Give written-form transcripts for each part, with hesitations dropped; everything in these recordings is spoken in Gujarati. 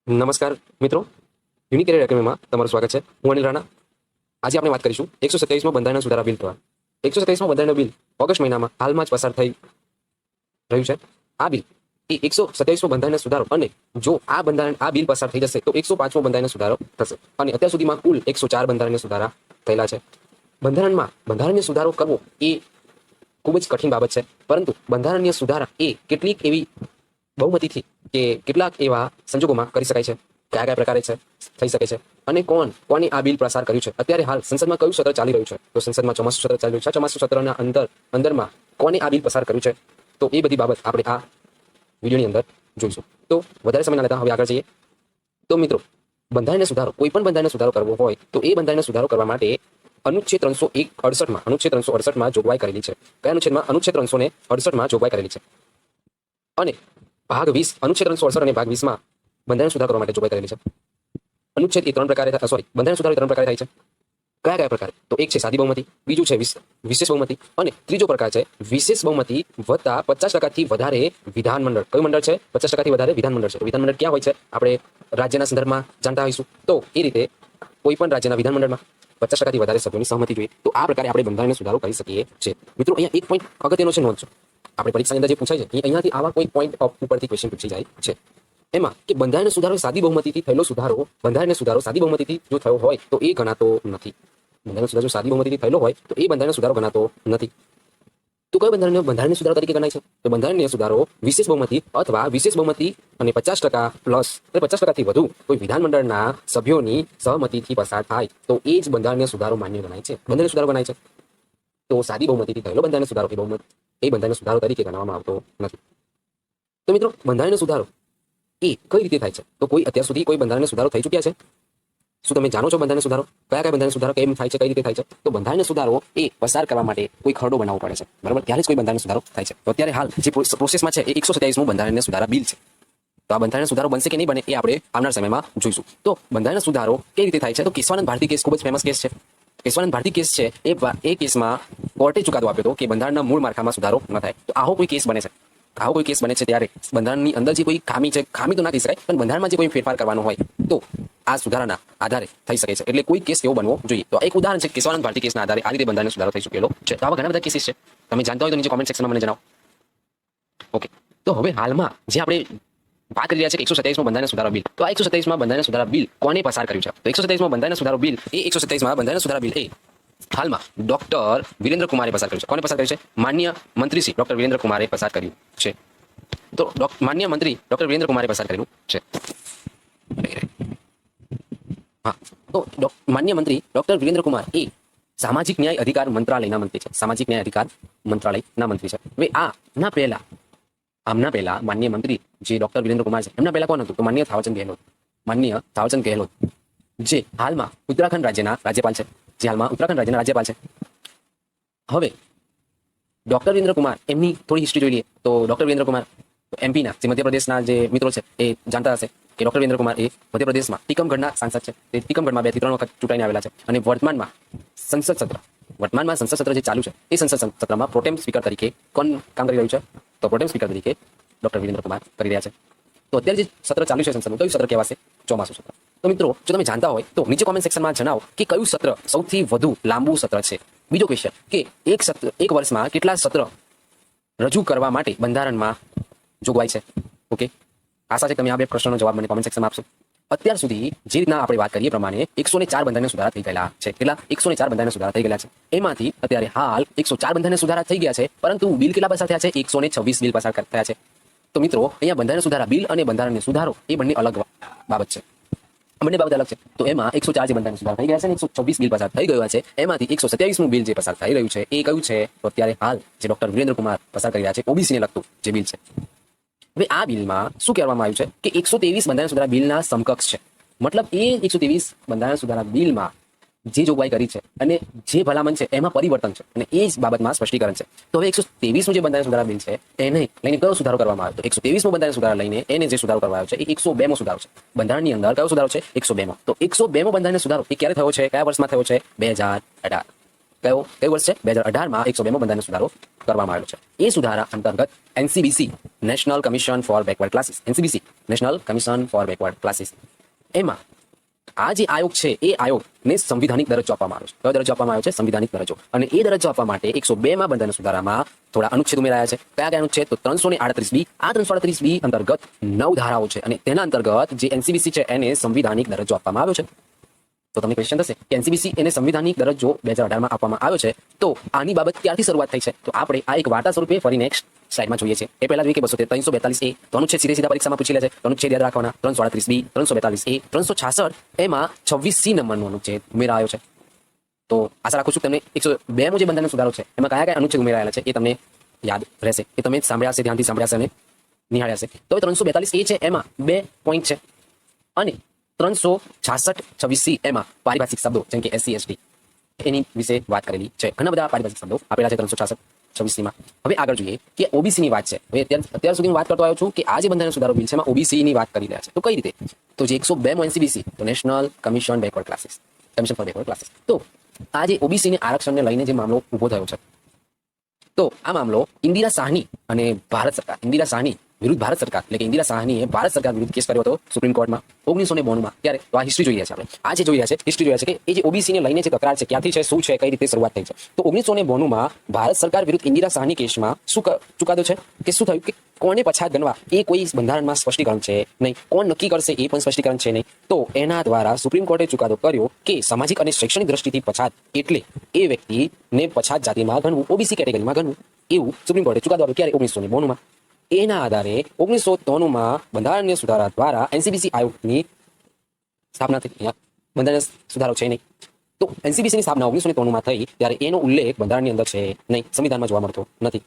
નમસ્કાર મિત્રો, યુનિક કેરિયર એકેડમીમાં તમારું સ્વાગત છે. હું અનિલ રાણા. આજે આપણે વાત કરીશું 127માં બંધારણના સુધારા બિલ પર. 127માં બંધારણનું બિલ ઓગસ્ટ મહિનામાં હાલમાં જ પસાર થઈ રહ્યું છે. આ બિલ એ 127મો બંધારણનો સુધારો, અને જો આ બિલ પસાર થઈ જશે તો 105મો બંધારણનો સુધારો થશે. અને અત્યાર સુધીમાં કુલ 104 બંધારણીય સુધારા થયેલા છે. બંધારણીય સુધારો કરવો એ ખૂબ જ કઠિન બાબત છે, પરંતુ બંધારણીય સુધારા એ કેટલીક એવી બહુમતીથી કે કેટલાક એવા સંજોગોમાં કરી શકાય છે. કયા કયા પ્રકારે છે થઈ શકે છે, અને કોની આ બિલ પસાર કર્યું છે. અત્યારે હાલ સંસદમાં કયું સત્ર ચાલી રહ્યું છે? તો સંસદમાં ચોમાસું સત્ર ચાલી રહ્યું છે. ચોમાસું સત્રના અંદરમાં કોને આ બિલ પસાર કર્યું છે, તો એ બધી બાબત આપણે આ વિડીયોની અંદર જોઈશું. તો વધારે સમય ના લેતા હવે આગળ જઈએ. તો મિત્રો, બંધારણીય સુધારો, કોઈ પણ બંધારણીય સુધારો કરવો હોય તો એ બંધારણીય સુધારો કરવા માટે અનુચ્છેદ 368માં જોગવાઈ કરેલી છે. કયા અનુચ્છેદમાં? અનુચ્છેદ 368માં જોગવાઈ કરેલી છે. અને ભાગ 20, અનુચ્છેદ 368 અને ભાગ 20માં બંધારણ સુધારો કરવા માટે જોગવાઈ કરેલી છે. અનુચ્છેદ એ ત્રણ પ્રકારે બંધારણ સુધારો ત્રણ પ્રકારે થાય છે. કયા કયા પ્રકારે? તો એક છે સાદી બહુમતી, બીજું છે વિશેષ બહુમતી, અને ત્રીજો પ્રકાર છે વિશેષ બહુમતી વત્તા 50%થી વધારે વિધાનમંડળ. કયું મંડળ છે? 50%થી વધારે વિધાનમંડળ છે. વિધાનમંડળ ક્યાં હોય છે? આપણે રાજ્યના સંદર્ભમાં જાણતા હોઈશું. તો એ રીતે કોઈ પણ રાજ્યના વિધાનમંડળમાં 50%થી વધારે સભ્યોની સહમતિ જોઈએ. તો આ પ્રકારે આપણે બંધારણીય સુધારો કરી શકીએ છીએ. મિત્રો, અહીંયા એક પોઈન્ટ અગત્યનો છે, નોંધજો. આપણે પરીક્ષાની અંદર જે પૂછાય છે અહીંયાથી આવા કોઈ પોઈન્ટ ઉપરથી ક્વેશ્ચન પૂછી જાય છે. એમાં કે બંધારણીય સુધારો સાદી બહુમતીથી થયેલો સુધારો, બંધારણીય સુધારો સાદી બહુમતીથી જો થયો હોય તો એ ગણાતો નથી. બંધારણીય સુધારો સાદી બહુમતીથી થયેલો હોય તો એ બંધારણીય સુધારો ગણાતો નથી. તો કયો બંધારણીય સુધારો તરીકે ગણાય છે? તો બંધારણીય સુધારો વિશેષ બહુમતી અથવા વિશેષ બહુમતી અને 50% પ્લસ 50%થી વધુ કોઈ વિધાનમંડળના સભ્યોની સહમતિથી પસાર થાય તો એ જ બંધારણીય સુધારો માન્ય ગણાય છે, બંધારણીય સુધારો ગણાય છે. તો સાદી બહુમતીથી થયેલો બંધારણીય સુધારો એ બંધારણીય સુધારો તરીકે ગણવામાં આવતો નથી. તો મિત્રો, બંધારણીય સુધારો એ કઈ રીતે થાય છે? તો અત્યાર સુધી કોઈ બંધારણીય સુધારો થઈ ચૂક્યા છે? શું તમે જાણો છો બંધારણીય સુધારો? કયા બંધારણીય સુધારો કેમ થાય છે, કઈ રીતે થાય છે? તો બંધારણીય સુધારો એ પસાર કરવા માટે કોઈ ખરડો બનાવવો પડે છે, બરાબર? ત્યારે જ કોઈ બંધારણીય સુધારો થાય છે. તો અત્યારે હાલ જે પ્રોસેસમાં છે એ 127મું બંધારણીય સુધારા બિલ છે. તો આ બંધારણીય સુધારો બનશે કે નહીં બને એ આપણે આવનાર સમયમાં જોઈશું. તો બંધારણીય સુધારો કઈ રીતે થાય છે? તો કેશવાનંદ ભારતી કેસ ખૂબ જ ફેમસ કેસ છે. કેશવાનંદ ભારતી કેસ છે એ કેસમાં કોર્ટે ચુકાદો આપ્યો હતો કે બંધારણના મૂળ માળખામાં સુધારો ન થાય. તો આવો કોઈ કેસ બને છે ત્યારે બંધારણની અંદર જે કોઈ ખામી તો ના કહી શકાય, પણ બંધારણમાં જે કોઈ ફેરફાર કરવાનો હોય તો આ સુધારાના આધારે થઈ શકે છે. એટલે કોઈ કેસ એવો બનવો જોઈએ. તો એક ઉદાહરણ છે કેશવાનંદ ભારતી કેસના આધારે આ રીતે બંધારણીય સુધારો થઈ ચૂકેલો છે. તો આવા ઘણા બધા કેસીસ છે. તમે જાણતા હોય તો નીચે કોમેન્ટ સેક્શનમાં મને જણાવો. ઓકે, તો હવે હાલમાં જે આપણે વાત કરી રહ્યા છે 127મો બંધારણીય સુધારો બિલ. તો આ 127માં બંધારણીય સુધારા બિલ કોને પસાર કર્યું છે? તો 127માં બંધારણીય સુધારો બિલ એ 127માં બંધારણીય સુધારા બિલ એ હાલમાં ડોક્ટર વિરેન્દ્ર કુમારે પસાર કર્યું છે. કોને પસાર કર્યું છે? માન્ય મંત્રી શ્રી ડોક્ટર વિરેન્દ્ર કુમારે પસાર કર્યું છે. તો માન્ય મંત્રી ડોક્ટર વિરેન્દ્ર કુમારે પસાર કર્યું છે. હા, તો માન્ય મંત્રી ડોક્ટર વિરેન્દ્ર કુમાર એ સામાજિક ન્યાય અધિકાર મંત્રાલયના મંત્રી છે. સામાજિક ન્યાય અધિકાર મંત્રાલયના મંત્રી છે. હવે આમના પહેલા માન્ય મંત્રી જે ડોક્ટર વિરેન્દ્ર કુમાર છે, એમના પહેલા કોણ હતું? તો માન્ય થાવરચંદ ગેહલોત, જે હાલમાં ઉત્તરાખંડ રાજ્યના રાજ્યપાલ છે. હવે ડોક્ટર વિરેન્દ્ર કુમાર, એમની થોડી હિસ્ટ્રી જોઈ લઈએ. તો ડોક્ટર વિરેન્દ્ર કુમાર એમપીના, જે મધ્યપ્રદેશના જે મિત્રો છે એ જાણતા હશે કે ડોક્ટર વિરેન્દ્ર કુમાર એ મધ્યપ્રદેશમાં ટીકમગઢના સાંસદ છે. તે ટીકમગઢમાં 2 થી 3 વખત ચૂંટાઈને આવેલા છે. અને વર્તમાનમાં સંસદ સત્ર જે ચાલુ છે એ સંસદ સત્રમાં પ્રોટેમ સ્પીકર તરીકે કોણ કામ કરી રહ્યું છે? તો પ્રોટેમ સ્પીકર તરીકે ડોક્ટર વિરેન્દ્ર કુમાર કરી રહ્યા છે. તો અત્યારે જે સત્ર ચાલુ છે સંસદનું, કયું સત્ર કહેવાશે? ચોમાસું સત્ર. તો મિત્રો, જો તમે જાણતા હોય તો નીચે કોમેન્ટ સેક્શનમાં જણાવો કે કયું સત્ર સૌથી વધુ લાંબુ સત્ર છે. બીજો ક્વેશ્ચન કે એક વર્ષમાં કેટલા સત્ર રજૂ કરવા માટે બંધારણમાં જોગવાઈ છે? ઓકે, આશા છે તમે આ 2 પ્રશ્નોનો જવાબ મને કોમેન્ટ સેક્શનમાં આપશો. અત્યાર સુધી જે રીતના આપણે વાત કરીએ પ્રમાણે 104 બંધારણીય સુધારા થઈ ગયેલા છે. કેટલા? 104 બંધારણીય સુધારા થઈ ગયેલા છે. એમાંથી અત્યારે હાલ 104 બંધારણીય સુધારા થઈ ગયા છે, પરંતુ બિલ કેટલા પસાર થયા છે? 126 બિલ પસાર થયા છે. તો મિત્રો, અહીંયા બંધારણીય સુધારા બિલ અને બંધારણીય સુધારો એ બંને અલગ બાબત છે. બંને બાબત અલગ છે. તો એમાં 104 જે બંધારણીય સુધારા થઈ ગયા છે અને 126 બિલ પસાર થઈ ગયા છે, એમાંથી 127મું બિલ જે પસાર થઈ રહ્યું છે એ કયું છે? તો અત્યારે હાલ જે ડોક્ટર વિરેન્દ્ર કુમાર પસાર કરી રહ્યા છે, ઓબીસીને લગતું જે બિલ છે. હવે આ બિલમાં શું કહેવામાં આવ્યું છે કે 123 બંધારણ સુધારા બિલના સમકક્ષ છે. મતલબ એ 123 બંધારણ સુધારા બિલમાં જે જોગવાઈ કરી છે અને જે ભલામણ છે એમાં પરિવર્તન છે, અને એ જ બાબતમાં સ્પષ્ટીકરણ છે. તો હવે 123મું જે બંધારણ સુધારા બિલ છે એને લઈને કયો સુધારો કરવામાં આવ્યો? તો 123મું બંધારણ સુધારા લઈને એને જે સુધારો કરવામાં આવ્યો છે એ 102મો સુધારો છે. બંધારણની અંદર કયો સુધારો છે? 102મો. તો 102મો બંધારણીય સુધારો એ ક્યારે થયો છે? કયા વર્ષમાં થયો છે? 2018. કયો વર્ષ છે 2018માં 102મો બંધારણનો સુધારો કરવામાં આવ્યો છે. એ સુધારા અંતર્ગત NCBC National Commission for Backward Classes NCBC National Commission for Backward Classes એમાં આ જે આયોગ છે એ આયોગને સંવિધાનિક દરજ્જો આપવામાં આવ્યો છે. કયો દરજ્જો આપવામાં આવ્યો છે? સંવિધાનિક દરજ્જો. અને એ દરજ્જો આપવા માટે 102માં બંધારણના સુધારામાં થોડા અનુચ્છેદ ઉમેરાયા છે. કયા અનુચ્છેદ? તો 338 બી. આ 338 બી અંતર્ગત 9 ધારાઓ છે અને તેના અંતર્ગત જે એનસીબીસી છે એને સંવિધાનિક દરજ્જો આપવામાં આવ્યો છે. તો તમને ક્વેશ્ચન થશે કે એનસીબીસી એને સંવિધાનિક દરજ્જો 2018માં આપવામાં આવ્યો છે, તો આની બાબત ક્યારથી શરૂઆત થઈ છે? તો આપણે આ એક વાર્તા સ્વરૂપે ફરી નેક્સ્ટ સ્લાઇડમાં જોઈએ છે. એ પહેલા જોઈએ કે 342 એ તો અનુચ્છેદ સીધે પરીક્ષામાં પૂછી લે છે. તો અનુચ્છેદ યાદ રાખવાના 338 બી, 342 એ, 366 એમાં 26 સી નંબરનો અનુચ્છેદ ઉમેરાયો છે. તો આશા રાખું છું તમને 102મો જે બંધારણનો સુધારો છે એમાં કયા અનુચ્છેદ ઉમેરાયેલા છે એ તમને યાદ રહેશે. એ તમે સાંભળ્યા હશે, ધ્યાનથી સાંભળ્યા હશે અને નિહાળ્યા હશે. તો 342 એ છે એમાં 2 પોઈન્ટ છે અને 366 26 એમાં પારિભાષિક શબ્દો જેમ કે એસસી એસટી એની વિશે વાત કરેલી છે. ઘણા બધા પારિભાષિક શબ્દો આપેલા છે 366 26 માં. હવે આગળ જોઈએ કે ઓબીસી ની વાત છે. હવે અત્યાર સુધી હું વાત કરતો આવ્યો છું કે આ જે બંધારણ સુધારો બિલ છે એમાં ઓબીસી ની વાત કરી રહ્યા છે. તો કઈ રીતે? તો જે 102 માં એનસીબીસી તો national commission backward classes commission for Backward classes. તો આ જે ઓબીસી ને આરક્ષણને લઈને જે મામલો ઉભો થયો છે, તો આ મામલો ઇન્દિરા સાહની અને ભારત સરકાર ઇન્દિરા સાહની વિરુદ્ધ ભારત સરકાર એટલે કે ઇન્દિરા સાહનીએ ભારત સરકાર વિરુદ્ધ કેસ કર્યો હતો સુપ્રીમ કોર્ટમાં 1992માં. ત્યારે તો આ હિસ્ટ્રી જોઈ રહ્યા છે આપણે. આ જે જોઈ રહ્યા છે હિસ્ટ્રી જોઈ રહ્યા છે કે એ જે ઓબીસી ને લઈને જે તકરાર છે ક્યાંથી છે, શું છે, કઈ રીતે શરૂઆત થઈ છે. તો 1992માં ભારત સરકાર વિરુદ્ધ ઇન્દિરા સાહની કેસમાં શું ચુકાદો છે કે શું થયું કે કોને પછાત ગણવા એ કોઈ બંધારણમાં સ્પષ્ટીકરણ છે નહીં, કોણ નક્કી કરશે એ પણ સ્પષ્ટીકરણ છે નહીં. તો એના દ્વારા સુપ્રીમ કોર્ટે ચુકાદો કર્યો કે સામાજિક અને શૈક્ષણિક દ્રષ્ટિથી પછાત એટલે એ વ્યક્તિને પછાત જાતિમાં ગણવું, ઓબીસી કેટેગરીમાં ગણવું, એવું સુપ્રીમ કોર્ટે ચુકાદો આપ્યો. ક્યારે? 1992માં. એના આધારે 1993માં બંધારણીય સુધારા દ્વારા એનસીબીસી આયોગની સ્થાપના થઈ. અહીંયા બંધારણીય સુધારો છે નહીં. તો એનસીબીસીની સ્થાપના 1993માં થઈ ત્યારે એનો ઉલ્લેખ બંધારણની અંદર છે નહીં, સંવિધાનમાં જોવા મળતો નથી.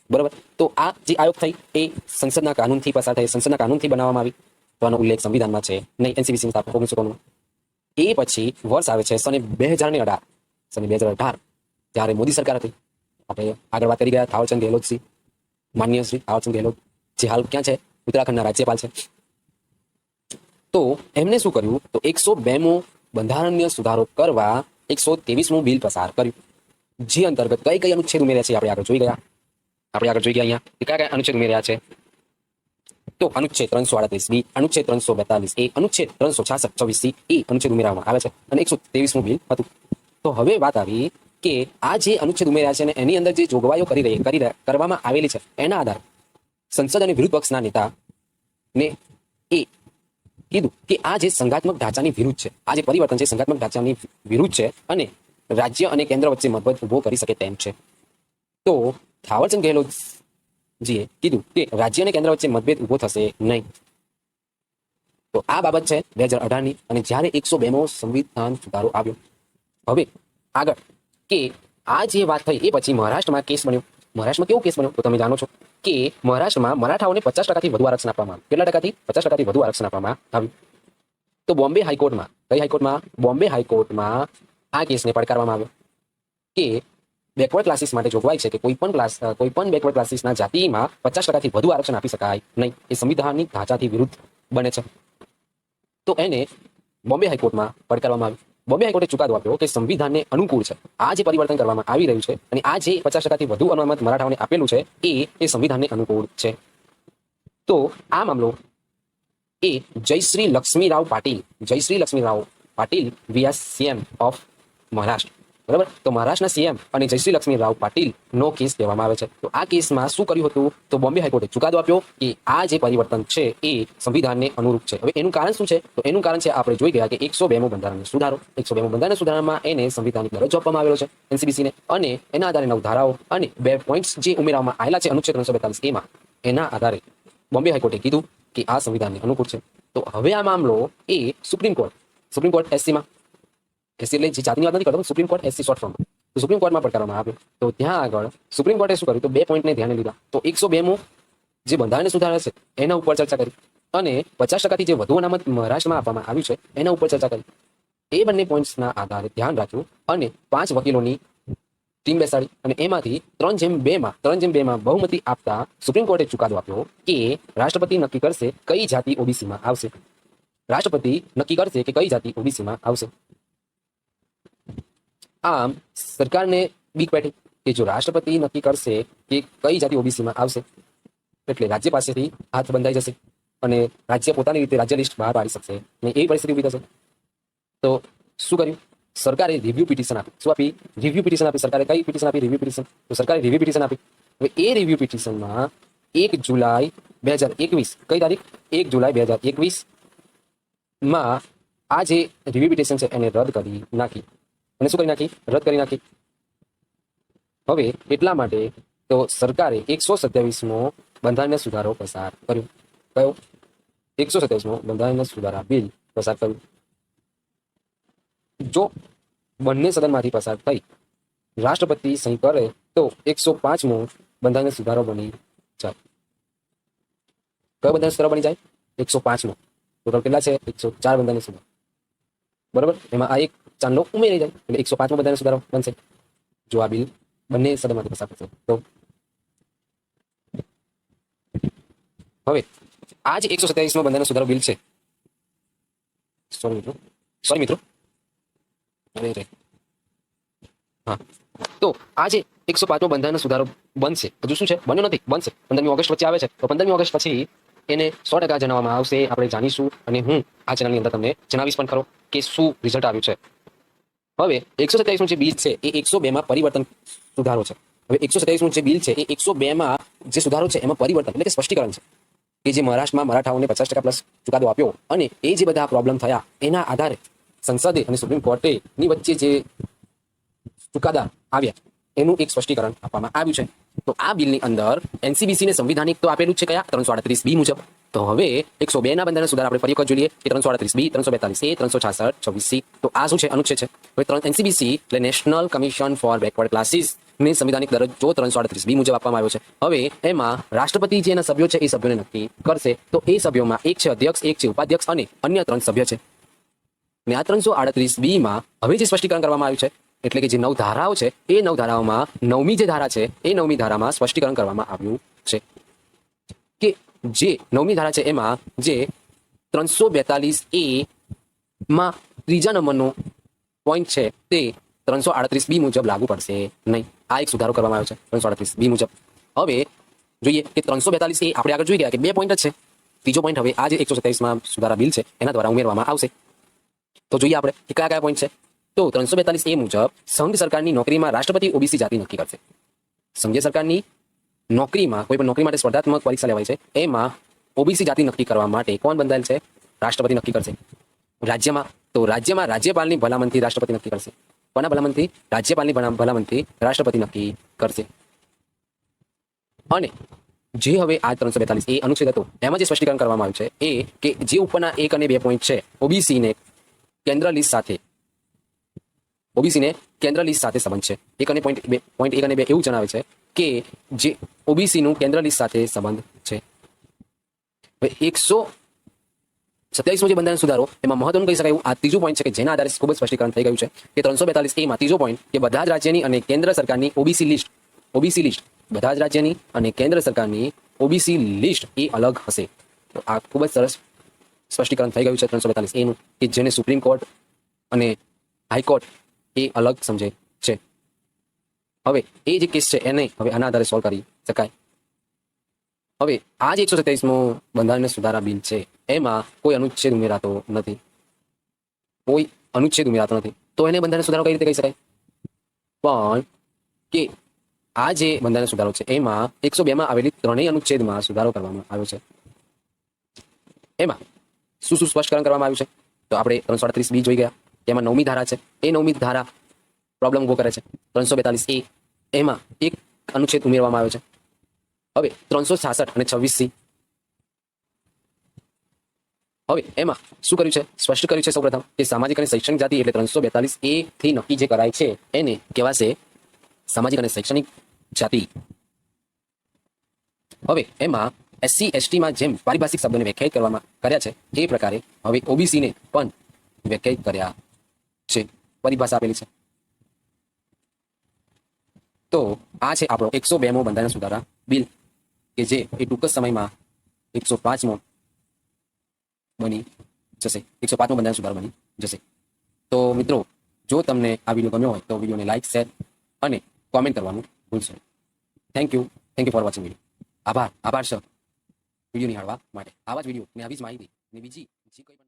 બરાબર. તો આ જે આયોગ થઈ એ સંસદના કાનૂનથી પસાર થઈ, સંસદના કાનૂનથી બનાવવામાં આવી, તો આનો ઉલ્લેખ સંવિધાનમાં છે નહીં. એનસીબીસીની સ્થાપના 1993માં. એ પછી વર્ષ આવે છે સને 2018. સને 2018 ત્યારે મોદી સરકાર હતી. આપણે આગળ વાત કરી ગયા થાવરચંદ ગેહલોતજી, માનનીય શ્રી થાવરચંદ ગેહલોત, જે હાલ ક્યાં છે? ઉત્તરાખંડના રાજ્યપાલ છે. તો એમને શું કર્યું? તો 102મો બંધારણીય સુધારો કરવા 123મું બિલ પસાર કર્યું, જે અંતર્ગત કઈ અનુચ્છેદ ઉમેર્યા છે આપણે આગળ જોઈ ગયા. અહીંયા કે કયા અનુચ્છેદ ઉમેર્યા છે? તો અનુચ્છેદ 338 બી, અનુચ્છેદ 342 એ, અનુચ્છેદ 366 26 સી એ અનુચ્છેદ ઉમેરવામાં આવે છે અને 123મું બિલ હતું. તો હવે વાત આવી કે આ જે અનુચ્છેદ ઉમેર્યા છે અને એની અંદર જે જોગવાઈઓ કરવામાં આવેલી છે એના આધારે સંસદ અને વિરોધ પક્ષના નેતાને એ કીધું કે આ જે સંઘાત્મક ઢાંચાની વિરુદ્ધ છે, આ જે પરિવર્તન છે સંઘાત્મક ઢાંચાની વિરુદ્ધ છે અને રાજ્ય અને કેન્દ્ર વચ્ચે મતભેદ ઉભો કરી શકે તેમ છે. તો થાવરચંદ ગેહલોતજીએ કીધું કે રાજ્ય અને કેન્દ્ર વચ્ચે મતભેદ ઉભો થશે નહીં. તો આ બાબત છે 2018ની અને જ્યારે 102મો સંવિધાન સુધારો આવ્યો. હવે આગળ કે આ જે વાત થઈ એ પછી મહારાષ્ટ્રમાં કેસ બન્યો. મહારાષ્ટ્રમાં કેવો કેસ બન્યો? તો તમે જાણો છો કે મહારાષ્ટ્રમાં મરાઠાઓને 50%થી વધુ આરક્ષણ આપવામાં આવ્યું. કેટલા ટકાથી? 50%થી વધુ આરક્ષણ આપવામાં આવ્યું. તો બોમ્બે હાઈકોર્ટમાં, કઈ હાઈકોર્ટમાં? બોમ્બે હાઈકોર્ટમાં આ કેસને પડકારવામાં આવ્યો કે બેકવર્ડ ક્લાસીસ માટે જોગવાઈ છે કે કોઈ પણ બેકવર્ડ ક્લાસીસના જાતિમાં 50%થી વધુ આરક્ષણ આપી શકાય નહીં. એ સંવિધાનની ઢાંચાથી વિરુદ્ધ બને છે. તો એને બોમ્બે હાઈકોર્ટમાં પડકારવામાં આવ્યું. બોમ્બે હાઈકોર્ટે ચુકાદો આપ્યો કે સંવિધાનને અનુકૂળ છે આ જે પરિવર્તન કરવામાં આવી રહ્યું છે અને આ જે 50%થી વધુ અનામત મરાઠાઓને આપેલું છે એ સંવિધાનને અનુકૂળ છે. તો આ મામલો એ Jayashree Laxmirao Patil VR CM of Maharashtra. બરાબર. તો મહારાષ્ટ્રના સીએમ અને જયશ્રી લક્ષ્મીરાવ પાટીલનો કેસ કહેવામાં આવે છે. તો આ કેસમાં શું કર્યું હતું? તો બોમ્બે હાઈકોર્ટે ચુકાદો આપ્યો કે આ જે પરિવર્તન છે એ સંવિધાનને અનુરૂપ છે. હવે એનું કારણ શું છે? તો એનું કારણ છે આપણે જોઈ ગયા કે 102મો બંધારણીય સુધારો. 102મો બંધારણીય સુધારામાં એને સંવિધાનિક દરજ્જો આપવામાં આવેલો છે એનસીબીસીને અને એના આધારે 9 ધારાઓ અને 2 પોઈન્ટ્સ જે ઉમેરવામાં આવેલા છે અનુચ્છેદ 342 એમાં, એના આધારે બોમ્બે હાઈકોર્ટે કીધું કે આ સંવિધાનને અનુકૂળ છે. તો હવે આ મામલો એ સુપ્રીમ કોર્ટ એસસીમાં, એસસી એટલે જે જાતિની વાત નથી કરતો, supreme court SC short form, તો સુપ્રીમ કોર્ટમાં પડકારવામાં આવ્યો. તો ત્યાં આગળ સુપ્રીમ કોર્ટે શું કર્યું? તો 2 પોઈન્ટને ધ્યાને લીધા. તો 102મો જે બંધારણીય સુધારા છે એના ઉપર ચર્ચા કરી અને 50%થી જે વધુ અનામત મહારાષ્ટ્રમાં આપવામાં આવ્યું છે એના ઉપર ચર્ચા કરી. એ બંને પોઈન્ટ્સના આધારે ધ્યાન રાખ્યું અને 5 વકીલોની ટીમ બેસાડી અને એમાંથી 3:2માં બહુમતી આપતા સુપ્રીમ કોર્ટે ચુકાદો આપ્યો કે રાષ્ટ્રપતિ નક્કી કરશે કઈ જાતિ ઓબીસીમાં આવશે. રાષ્ટ્રપતિ નક્કી કરશે કે કઈ જાતિ ઓબીસીમાં આવશે. આમ સરકારને બીક બેઠી કે જો રાષ્ટ્રપતિ નક્કી કરશે કે કઈ જાતિ ઓબીસીમાં આવશે એટલે રાજ્ય પાસેથી હાથ બંધાઈ જશે અને રાજ્ય પોતાની રીતે રાજ્ય લિસ્ટ બહાર પાડી શકશે અને એવી પરિસ્થિતિ ઊભી થશે. તો શું કર્યું? સરકારે રિવ્યુ પિટિશન આપી. શું આપી? રિવ્યુ પિટિશન આપી. સરકારે કઈ પિટિશન આપી? Review petition. તો સરકારે રિવ્યુ પિટિશન આપી. હવે એ રિવ્યુ પિટિશનમાં 1 જુલાઈ 2021 કઈ તારીખ? 1 જુલાઈ 2021 માં આ જે રિવ્યુ પિટિશન છે એને રદ કરી નાખી. અને શું કરી નાખી? રદ કરી નાખી. હવે એટલા માટે તો સરકારે 127મો બંધારણીય સુધારો પસાર કર્યો. કયો? 127મો બંધારણીય સુધારા બિલ પસાર કર્યું. જો બંને સદનમાંથી પસાર થઈ રાષ્ટ્રપતિ સહી કરે તો 105મો બંધારણીય સુધારો બની જાય. કયો બંધારણીય સુધારો બની જાય? 105મો. ટોટલ કેટલા છે? 104 બંધારણીય સુધારો. બરોબર? એમાં આ એક ચાંદલો ઉમેરી જાય એટલે 105મો બંધારણીય સુધારો બનશે જો આ બિલ બંને સદનમાંથી પસાર થશે તો. હવે આ જે 127મો બંધારણીય સુધારો બિલ છે, સોરી મિત્રો હા, તો આ જે 105મો બંધારણીય સુધારો બનશે, હજુ શું છે? બન્યો નથી, બનશે. 15મી ઓગસ્ટ વચ્ચે આવે છે તો 15મી ઓગસ્ટ પછી એને 100% જણાવવામાં આવશે. આપણે જાણીશું અને હું આ ચેનલની અંદર તમને જણાવીશ પણ ખરો કે શું રિઝલ્ટ આવ્યું છે. હવે 127મો જે બિલ છે એ 102માં પરિવર્તન સુધારો છે. હવે 127મો જે બિલ છે એ 102માં જે સુધારો છે એમાં પરિવર્તન એટલે કે સ્પષ્ટીકરણ છે કે જે મહારાષ્ટ્રમાં મરાઠાઓને 50% પ્લસ ચુકાદો આપ્યો અને એ જે બધા પ્રોબ્લેમ થયા એના આધારે સંસદે અને સુપ્રીમ કોર્ટે ની વચ્ચે જે ચુકાદા આવ્યા એનું એક સ્પષ્ટીકરણ આપવામાં આવ્યું છે. તો આ બિલની અંદર એનસીબીસી ને સંવિધાનિક તો આપેલું જ છે કયા? 338B મુજબ. તો હવે 102ના બંધારણ સુધારા આપણે ફરી વખત જોઈએ કે 338B, 342A, 366, 26C. તો આ શું છે? અનુચ્છેદ છે. હવે એનસીબીસી એટલે national Commission for Backward classes ને સંવિધાનિક દરજ્જો 338B મુજબ આપવામાં આવ્યો છે. હવે એમાં રાષ્ટ્રપતિ જે એના સભ્યો છે એ સભ્યોને નક્કી કરશે. તો એ સભ્યોમાં એક છે અધ્યક્ષ, એક છે ઉપાધ્યક્ષ અને અન્ય 3 સભ્ય છે. ને આ 338Bમાં હવે જે સ્પષ્ટીકરણ કરવામાં આવ્યું છે એટલે કે જે 9 ધારાઓ છે એ 9 ધારાઓમાં 9મી જે ધારા છે એ 9મી ધારામાં સ્પષ્ટીકરણ કરવામાં આવ્યું છે કે જે 9મી ધારા છે એમાં જે 342A માં ત્રીજા નંબરનો પોઈન્ટ છે તે 338B મુજબ લાગુ પડશે નહીં. આ એક સુધારો કરવામાં આવ્યો છે 338B મુજબ. હવે જોઈએ કે 342A આપણે આગળ જોઈ ગયા કે 2 પોઈન્ટ જ છે. ત્રીજો પોઈન્ટ હવે આ જે 127માં સુધારા બિલ છે એના દ્વારા ઉમેરવામાં આવશે. તો જોઈએ આપણે કે કયા કયા પોઈન્ટ છે. તો 342A મુજબ સંઘ સરકારની નોકરીમાં રાષ્ટ્રપતિ ઓબીસી જાતિ નક્કી કરશે. સંઘ સરકારની નોકરીમાં કોઈ પણ નોકરી માટે સ્પર્ધાત્મક પરીક્ષા લેવાય છે એમાં ઓબીસી જાતિ નક્કી કરવા માટે કોણ બંધાયેલ છે? રાષ્ટ્રપતિ નક્કી કરશે. રાજ્યમાં તો રાજ્યમાં રાજ્યપાલની ભલામણથી રાષ્ટ્રપતિ નક્કી કરશે. કોના ભલામણથી? રાજ્યપાલની ભલામણથી રાષ્ટ્રપતિ નક્કી કરશે. અને જે હવે આ 342A અનુચ્છેદ હતો એમાં જે સ્પષ્ટીકરણ કરવામાં આવ્યું છે એ કે જે ઉપરના 1 અને 2 પોઈન્ટ છે ઓબીસીને કેન્દ્ર લિસ્ટ સાથે કેન્દ્ર લિસ્ટ સાથે સંબંધ છે. 1 અને પોઈન્ટ 1 અને 2 એવું જણાવે છે કે જે ઓબીસીનું કેન્દ્ર લિસ્ટ સાથે સંબંધ છે. હવે 127મો જે બંધારણ સુધારો એમાં મહત્વનું કહી શકાય આ ત્રીજું પોઈન્ટ છે કે જેના આધારે ખૂબ જ સ્પષ્ટીકરણ થઈ ગયું છે કે 342A માં ત્રીજો પોઈન્ટ કે બધા જ રાજ્યની અને કેન્દ્ર સરકારની ઓબીસી લિસ્ટ બધા જ રાજ્યની અને કેન્દ્ર સરકારની ઓબીસી લિસ્ટ એ અલગ હશે. તો આ ખૂબ જ સરસ સ્પષ્ટીકરણ થઈ ગયું છે 342A નું કે જેને સુપ્રીમ કોર્ટ અને હાઈકોર્ટ એ અલગ સમજે છે. હવે એ જે કેસ છે એને હવે આના આધારે સોલ્વ કરી શકાય. હવે આ જે 127મો બંધારણીય સુધારા બિલ છે એમાં કોઈ અનુચ્છેદ ઉમેરાતો નથી. તો એને બંધારણીય સુધારો કઈ રીતે કહી શકાય? પણ કે આ જે બંધારણીય સુધારો છે એમાં 102માં આવેલી 3 અનુચ્છેદમાં સુધારો કરવામાં આવ્યો છે. એમાં શું સ્પષ્ટીકરણ કરવામાં આવ્યું છે? તો આપણે 338B જોઈ ગયા. એમાં 9મી ધારા છે એ 9મી ધારા પ્રોબ્લેમ ઉભો કરે છે. 342A એમાં એક અનુચ્છેદ ઉમેરવામાં આવ્યો છે. હવે 366 અને 26C હવે એમાં શું કર્યું છે? સ્પષ્ટ કર્યું છે સૌપ્રથમ કે સામાજિક અને શૈક્ષણિક જાતિ એટલે 342A થી નક્કી જે કરાય છે એને કહેવાશે સામાજિક અને શૈક્ષણિક જાતિ. હવે એમાં SC ST માં જેમ પારિભાષિક શબ્દોને વ્યાખ્યાયિત કરવામાં કર્યા છે એ પ્રકારે હવે ઓબીસીને પણ વ્યાખ્યાયિત કર્યા છે. પરિભાષા આપેલી છે. તો આ છે આપણો 102મો બંધારણ સુધારા બિલ કે જે એ ટૂંક જ સમયમાં 105મો બની જશે. 105મો બંધારણ સુધારો બની જશે. તો મિત્રો જો તમને આ વિડીયો ગમ્યો હોય તો વિડીયોને લાઇક શેર અને કોમેન્ટ કરવાનું ભૂલશો નહીં. Thank you for watching video. આભાર સર વિડીયો નિહાળવા માટે. આવા જ વિડીયો ને આવી જ માહિતી ને બીજી જે કોઈ પણ